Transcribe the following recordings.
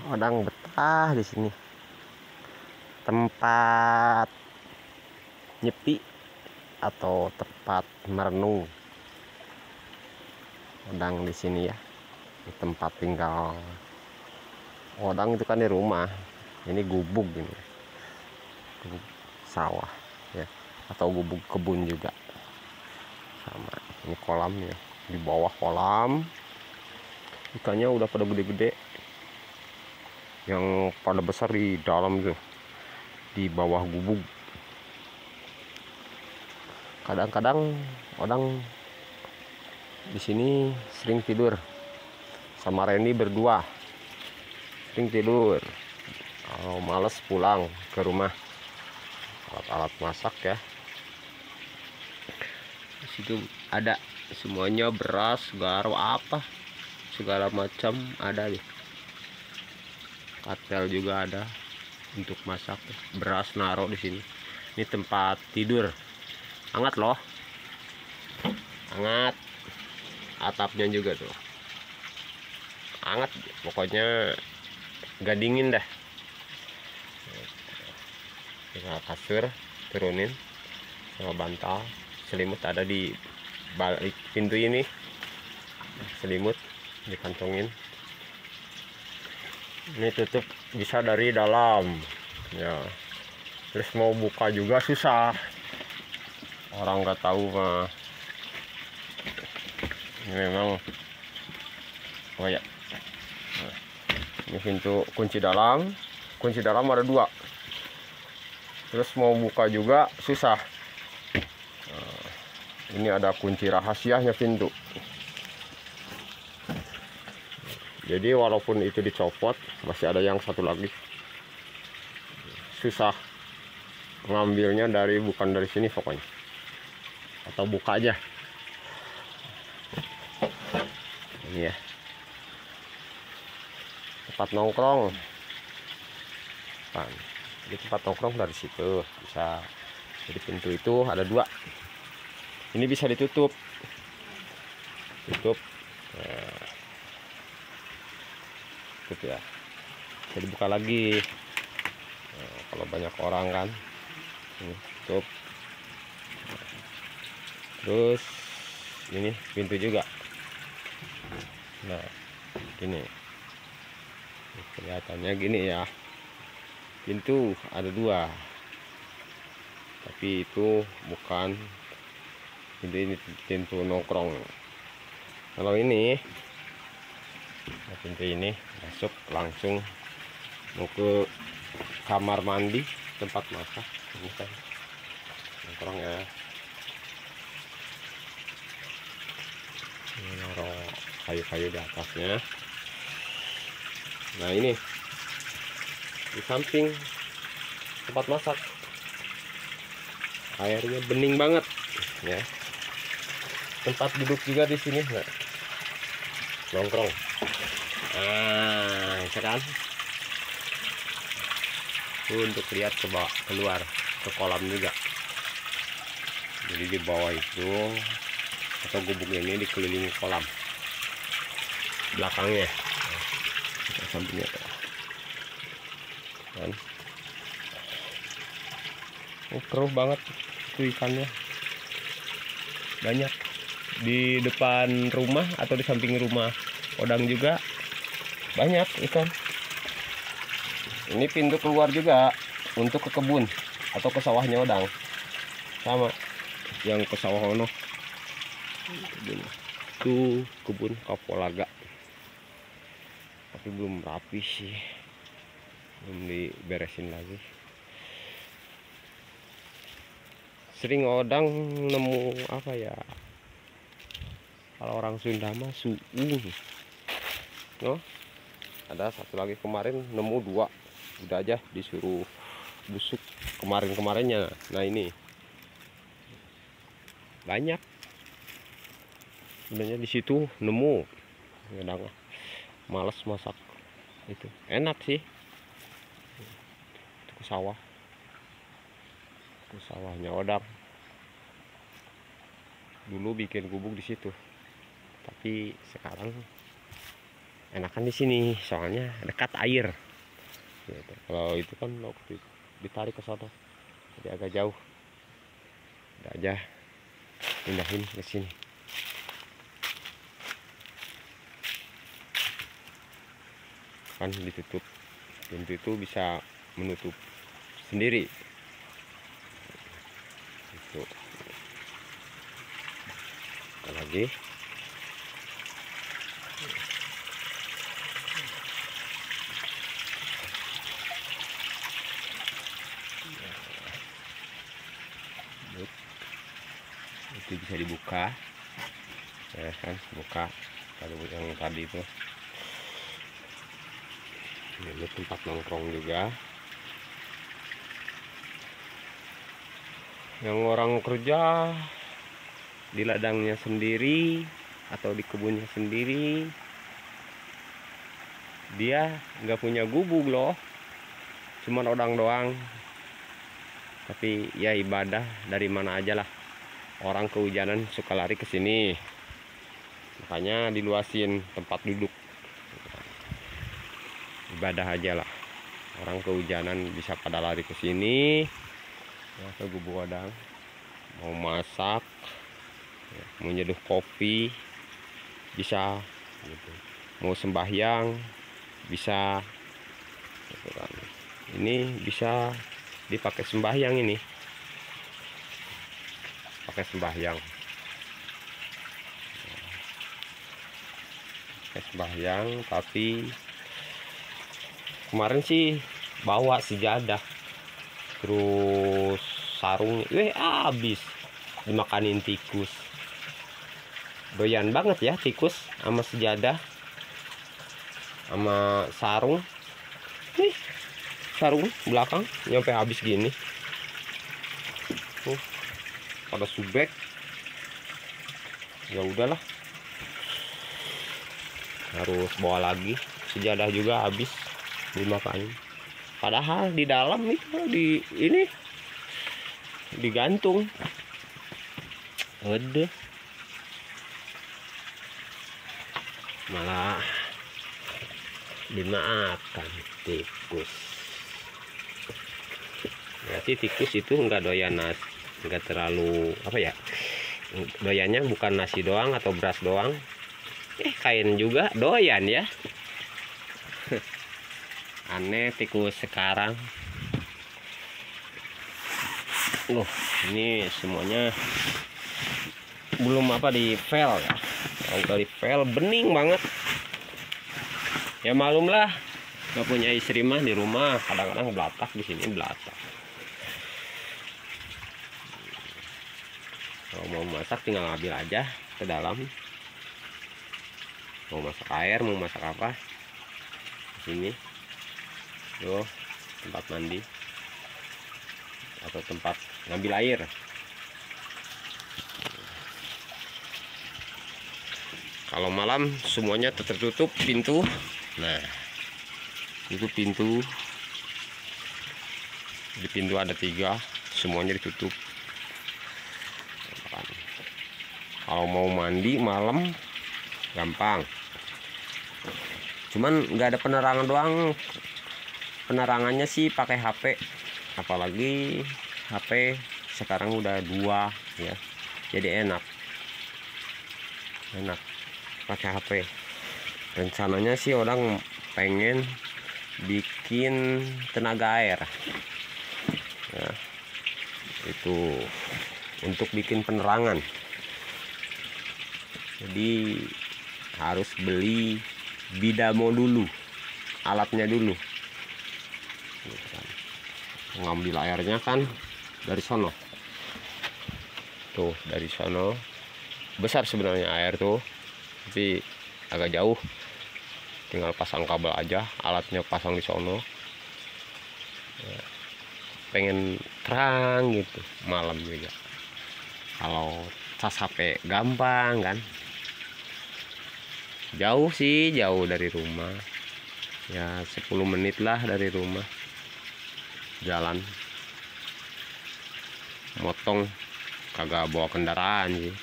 Odang betah di sini. Tempat nyepi atau tempat merenung. Odang di sini ya. Di tempat tinggal odang itu kan di rumah. Ini gubuk ini. Gubuk sawah ya. Atau gubuk kebun juga. Sama. Ini kolamnya. Di bawah kolam ikannya udah pada gede-gede. Yang pada besar di dalam tuh, di bawah gubuk. Kadang-kadang odang di sini sering tidur sama Randy berdua, sering tidur. Kalau males pulang ke rumah, alat-alat masak ya di situ ada semuanya, beras, garam, apa segala macam ada nih. Katel juga ada untuk masak. Beras naruh di sini. Ini tempat tidur. Hangat loh. Hangat. Atapnya juga tuh. Hangat. Pokoknya gak dingin dah. Tinggal kasur turunin sama bantal. Selimut ada di balik pintu ini. Selimut dikantongin. Ini tutup bisa dari dalam ya. Terus mau buka juga susah, orang nggak tahu mah. Ini memang oh ya, nah, ini pintu kunci dalam ada 2. Terus mau buka juga susah. Nah, ini ada kunci rahasianya pintu. Jadi walaupun itu dicopot, masih ada yang satu lagi. Susah ngambilnya bukan dari sini pokoknya. Atau buka aja. Ini ya. Tempat nongkrong. Jadi tempat nongkrong dari situ bisa. Jadi pintu itu ada 2. Ini bisa ditutup. Tutup. Gitu ya, jadi buka lagi. Nah, kalau banyak orang kan ini tutup. Terus ini pintu juga. Nah gini kelihatannya gini ya, pintu ada 2 tapi itu bukan ini pintu nongkrong. Kalau ini nah, pintu ini masuk langsung mau ke kamar mandi, tempat masak. Ini kan nongkrong ya. Ini naruh kayu-kayu di atasnya. Nah ini di samping tempat masak, airnya bening banget ya. Tempat duduk juga di sini. Nah, nongkrong. Nah, itu kan untuk lihat ke bawah, keluar ke kolam juga. Jadi di bawah itu atau gubuk ini dikelilingi kolam belakangnya. Nah, sampingnya kan keruh banget itu ikannya, banyak di depan rumah atau di samping rumah odang juga banyak ikan. Ini pintu keluar juga untuk ke kebun atau ke sawahnya odang, sama yang ke sawah ono itu kebun kapulaga, tapi belum rapi sih, belum diberesin lagi. Sering odang nemu apa ya, kalau orang Sunda mah no? Ada satu lagi kemarin nemu 2, udah aja disuruh busuk kemarin-kemarinnya. Nah ini banyak sebenarnya di situ nemu. Kadang males masak, itu enak sih. Itu ke sawahnya odang. Dulu bikin gubuk di situ, tapi sekarang enakan di sini soalnya dekat air gitu. Kalau itu kan waktu ditarik ke sana jadi agak jauh, udah aja pindahin ke sini. Kan ditutup, pintu itu bisa menutup sendiri itu. Lagi itu bisa dibuka ya kan, buka kalau yang tadi itu. Ini tempat nongkrong juga yang orang kerja di ladangnya sendiri atau di kebunnya sendiri, dia nggak punya gubuk loh, cuman odang doang. Tapi ya ibadah dari mana aja lah, orang kehujanan suka lari ke sini, makanya diluasin tempat duduk. Ibadah aja lah, orang kehujanan bisa pada lari ke sini ya, ke gubuk odang, mau masak ya, mau nyeduh kopi bisa gitu. Mau sembahyang bisa gitu kan. Ini bisa dipakai sembahyang, ini pakai sembahyang, tapi kemarin sih bawa sejadah terus sarung, habis dimakanin tikus. Doyan banget ya tikus sama sejadah sama sarung. Sarung belakang nyampe habis gini. Pada subek. Ya udahlah, harus bawa lagi. Sejadah juga habis dimakanin. Padahal di dalam nih, ini digantung. Udah. Malah dimakan tikus. Berarti tikus itu enggak doyan nasi, enggak terlalu apa ya, doyannya bukan nasi doang atau beras doang, kain juga doyan ya. Aneh tikus sekarang. Loh, ini semuanya belum apa di pel ya. Kalau udah di pel bening banget. Ya malum lah, nggak punya istri mah di rumah kadang-kadang belatak, di sini belatak. Kalau mau masak tinggal ngambil aja ke dalam. Mau masak air, mau masak apa, di sini. Tuh, tempat mandi atau tempat ngambil air. Kalau malam semuanya tertutup pintu. Nah, itu pintu. Di pintu ada 3, semuanya ditutup. Kalau mau mandi malam gampang. Cuman nggak ada penerangan doang. Penerangannya sih pakai HP. Apalagi HP sekarang udah 2 ya. Jadi enak pakai HP. Rencananya sih orang pengen bikin tenaga air ya, itu untuk bikin penerangan. Jadi harus beli bidamo dulu, alatnya dulu. Ngambil airnya kan dari sono. Tuh, dari sono. Besar sebenarnya air tuh, tapi agak jauh. Tinggal pasang kabel aja, alatnya pasang di sono. Ya, pengen terang gitu malam juga. Kalau cas HP gampang kan. Jauh sih, jauh dari rumah. Ya 10 menit lah dari rumah. Jalan. Motong, kagak bawa kendaraan sih.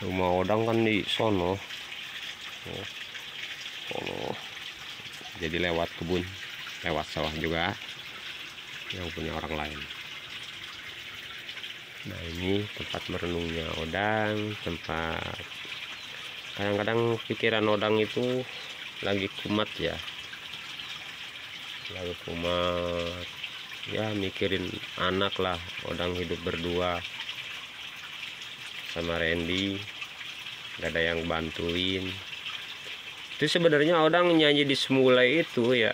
Rumah odang kan di sono. jadi lewat kebun, lewat sawah juga yang punya orang lain. Nah, ini tempat merenungnya Odang, tempat kadang-kadang pikiran Odang itu lagi kumat ya, lagi kumat ya, mikirin anak lah. Odang hidup berdua sama Randy, gak ada yang bantuin. Itu sebenarnya Odang nyanyi di Semulai itu ya,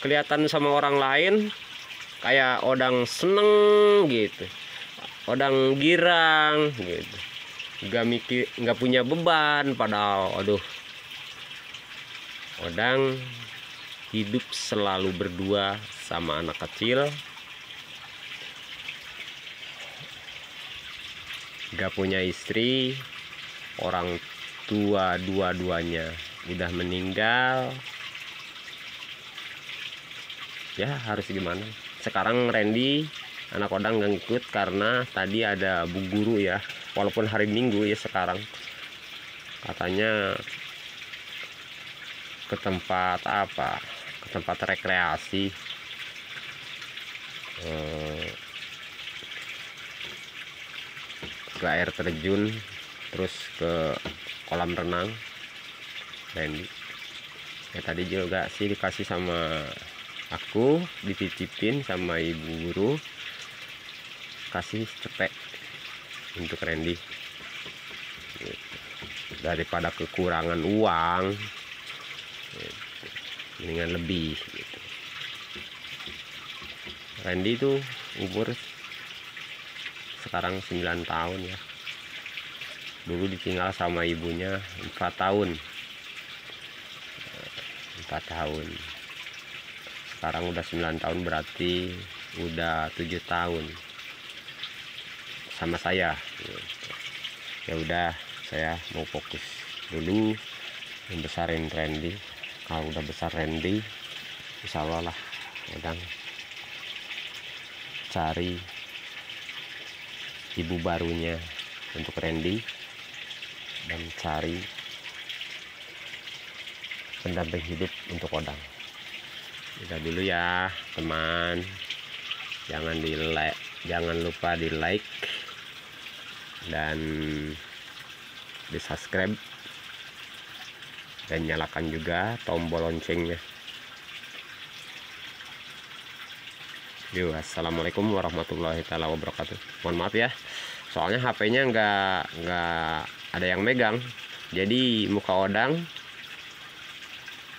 kelihatan sama orang lain kayak Odang seneng gitu, Odang girang gitu, nggak mikir, nggak punya beban. Padahal aduh, Odang hidup selalu berdua sama anak kecil, nggak punya istri, orang tua dua-duanya udah meninggal. Ya harus gimana. Sekarang Randy anak Odang nggak ngikut karena tadi ada Bu Guru ya, walaupun hari Minggu ya, sekarang katanya ke tempat apa, ke tempat rekreasi, ke air terjun, terus ke kolam renang. Randy ya tadi juga sih dikasih sama aku, dititipin sama ibu guru, kasih cepet untuk Randy gitu. Daripada kekurangan uang gitu, mendingan lebih gitu. Randy tuh umur sekarang 9 tahun ya, dulu ditinggal sama ibunya 4 tahun. Sekarang udah 9 tahun, berarti udah 7 tahun sama saya gitu. Ya udah, saya mau fokus dulu membesarin Randy. Kalau udah besar Randy, insya Allah lah Odang cari ibu barunya untuk Randy dan cari pendamping hidup untuk Odang. Kita dulu ya teman, jangan lupa di like dan di subscribe dan nyalakan juga tombol loncengnya. Yuk, assalamualaikum warahmatullahi wabarakatuh. Mohon maaf ya, soalnya HP-nya nggak ada yang megang, jadi muka Odang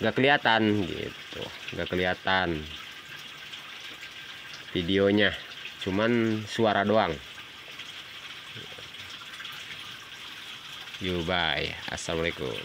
nggak kelihatan gitu, nggak kelihatan videonya, cuman suara doang. Yuk, bye, assalamualaikum.